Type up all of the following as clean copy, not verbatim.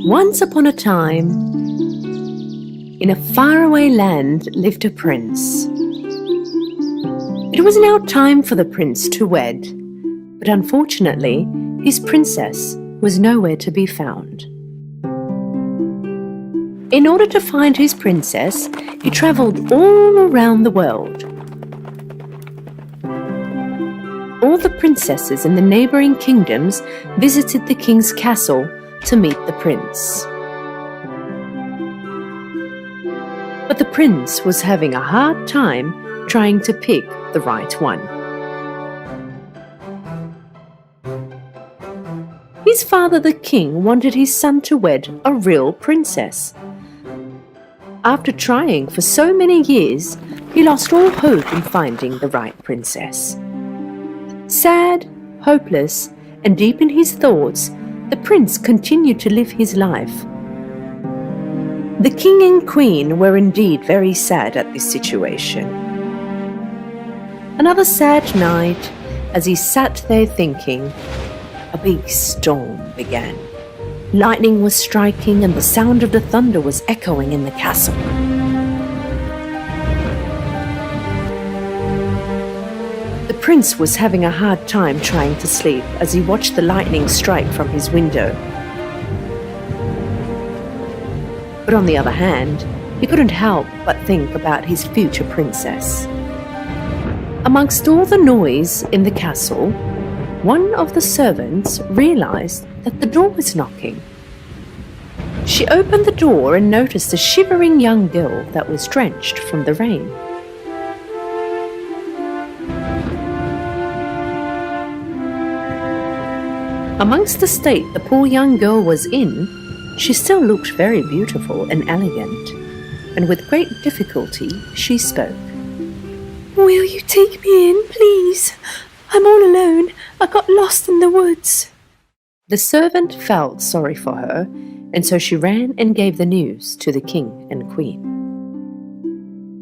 Once upon a time, in a faraway land lived a prince. It was now time for the prince to wed, but unfortunately, his princess was nowhere to be found. In order to find his princess, he travelled all around the world. All the princesses in the neighbouring kingdoms visited the king's castle to meet the prince. But the prince was having a hard time trying to pick the right one. His father, the king, wanted his son to wed a real princess. After trying for so many years, he lost all hope in finding the right princess. Sad, hopeless, and deep in his thoughts, the prince continued to live his life. The king and queen were indeed very sad at this situation. Another sad night, as he sat there thinking, a big storm began. Lightning was striking and the sound of the thunder was echoing in the castle. The prince was having a hard time trying to sleep as he watched the lightning strike from his window. But on the other hand, he couldn't help but think about his future princess. Amongst all the noise in the castle, one of the servants realized that the door was knocking. She opened the door and noticed a shivering young girl that was drenched from the rain. Amongst the state the poor young girl was in, she still looked very beautiful and elegant, and with great difficulty she spoke. "Will you take me in, please? I'm all alone. I got lost in the woods." The servant felt sorry for her, and so she ran and gave the news to the king and queen.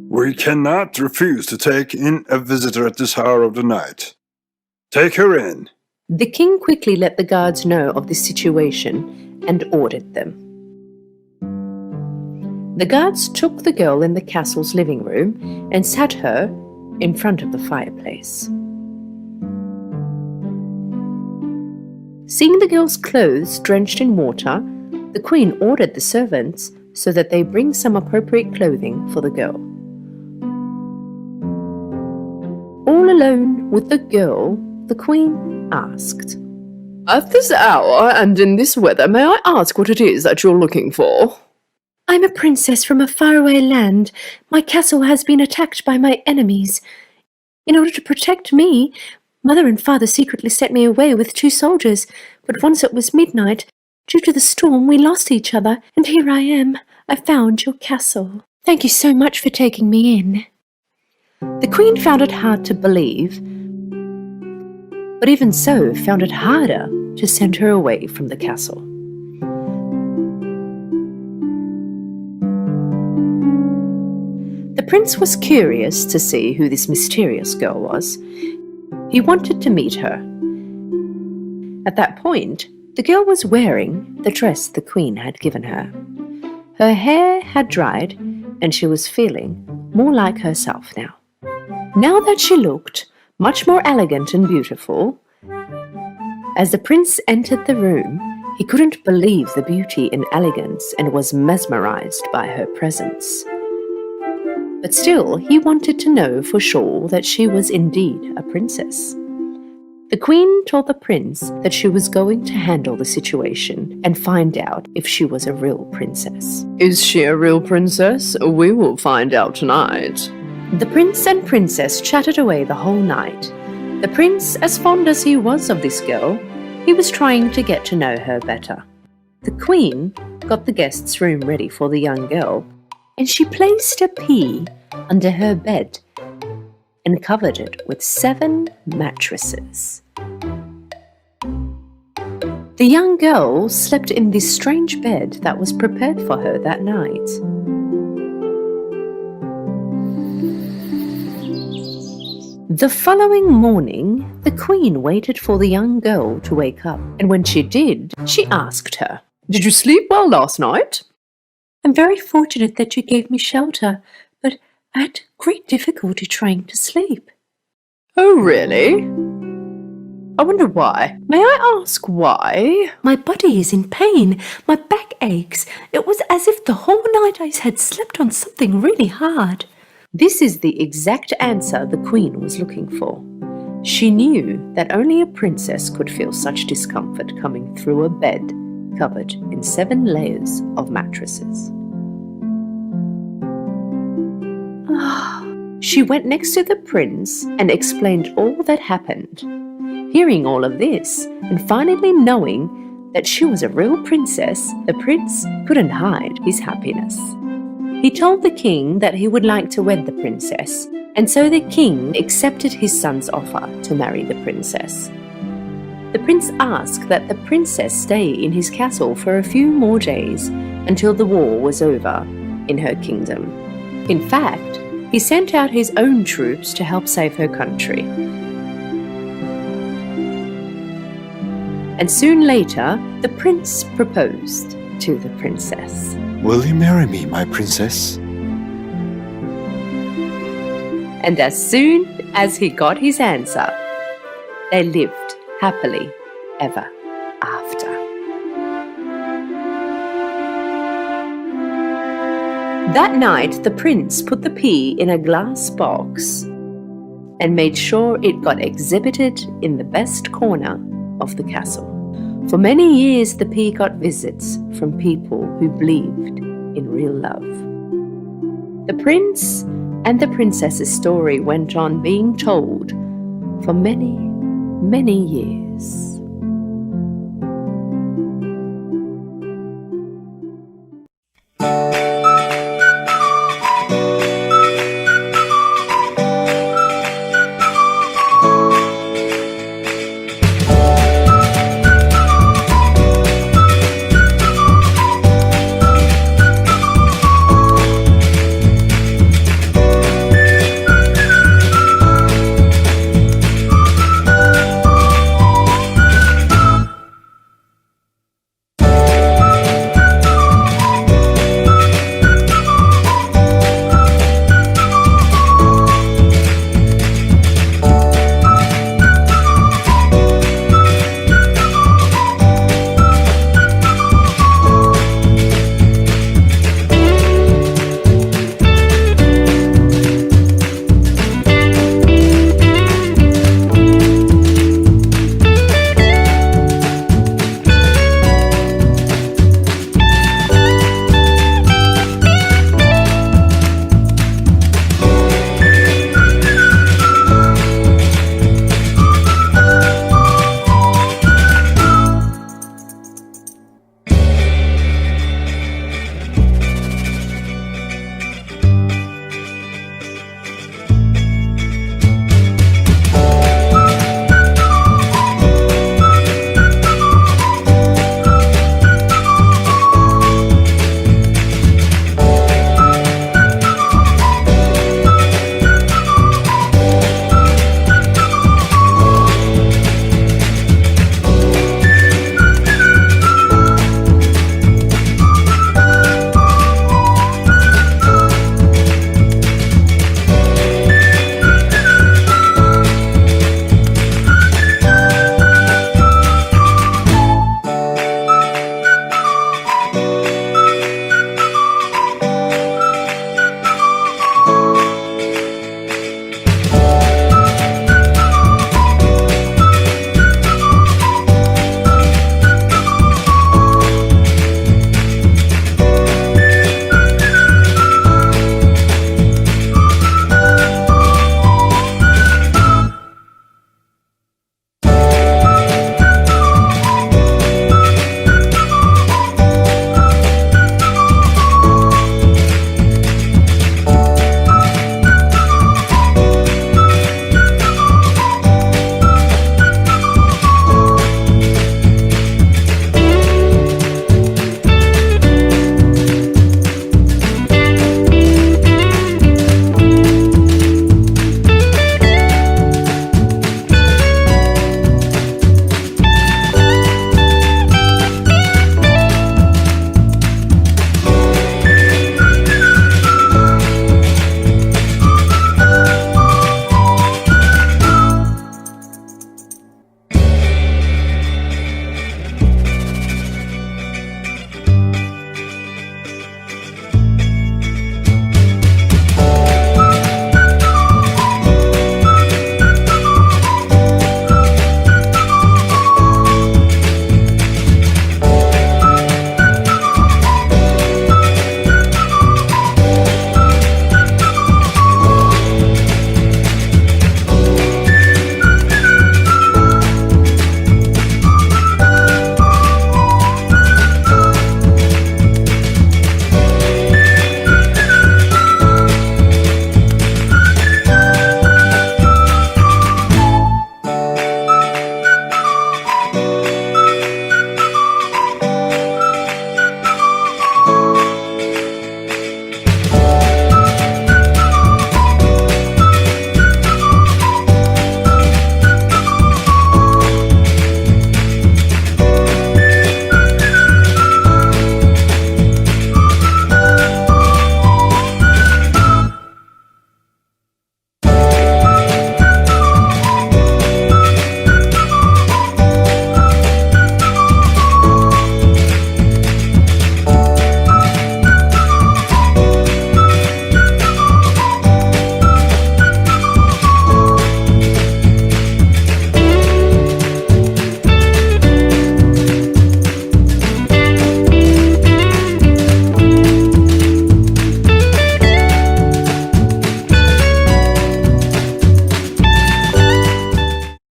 "We cannot refuse to take in a visitor at this hour of the night. Take her in." The king quickly let the guards know of the situation and ordered them. The guards took the girl in the castle's living room and sat her in front of the fireplace. Seeing the girl's clothes drenched in water, the queen ordered the servants so that they bring some appropriate clothing for the girl. All alone with the girl, the queen asked, "At this hour and in this weather, may I ask what it is that you're looking for?" "I'm a princess from a faraway land. My castle has been attacked by my enemies. In order to protect me, Mother and Father secretly sent me away with 2 soldiers, but once it was midnight, due to the storm, we lost each other, and here I am. I found your castle. Thank you so much for taking me in." The queen found it hard to believe, but even so found it harder to send her away from the castle. The prince was curious to see who this mysterious girl was. He wanted to meet her. At that point, the girl was wearing the dress the queen had given her. Her hair had dried, and she was feeling more like herself now. Now that she looked much more elegant and beautiful, as the prince entered the room, he couldn't believe the beauty and elegance and was mesmerized by her presence. But still, he wanted to know for sure that she was indeed a princess. The queen told the prince that she was going to handle the situation and find out if she was a real princess. "Is she a real princess? We will find out tonight." The prince and princess chatted away the whole night. The prince, as fond as he was of this girl, he was trying to get to know her better. The queen got the guest's room ready for the young girl, and she placed a pea under her bed and covered it with 7 mattresses. The young girl slept in this strange bed that was prepared for her that night. The following morning, the queen waited for the young girl to wake up, and when she did, she asked her, Did you sleep well last night? I'm very fortunate that you gave me shelter, but I had great difficulty trying to sleep. Oh, really? I wonder why. May I ask why? My body is in pain. My back aches. It was as if the whole night I had slept on something really hard. This is the exact answer the queen was looking for. She knew that only a princess could feel such discomfort coming through a bed covered in 7 layers of mattresses. She went next to the prince and explained all that happened. Hearing all of this, and finally knowing that she was a real princess, the prince couldn't hide his happiness. He told the king that he would like to wed the princess, and so the king accepted his son's offer to marry the princess. The prince asked that the princess stay in his castle for a few more days until the war was over in her kingdom. In fact, he sent out his own troops to help save her country. And soon later, the prince proposed to the princess. Will you marry me, my princess? And as soon as he got his answer, they lived happily ever after. That night, the prince put the pea in a glass box and made sure it got exhibited in the best corner of the castle. For many years, the pea got visits from people who believed in real love. The prince and the princess's story went on being told for many, many years.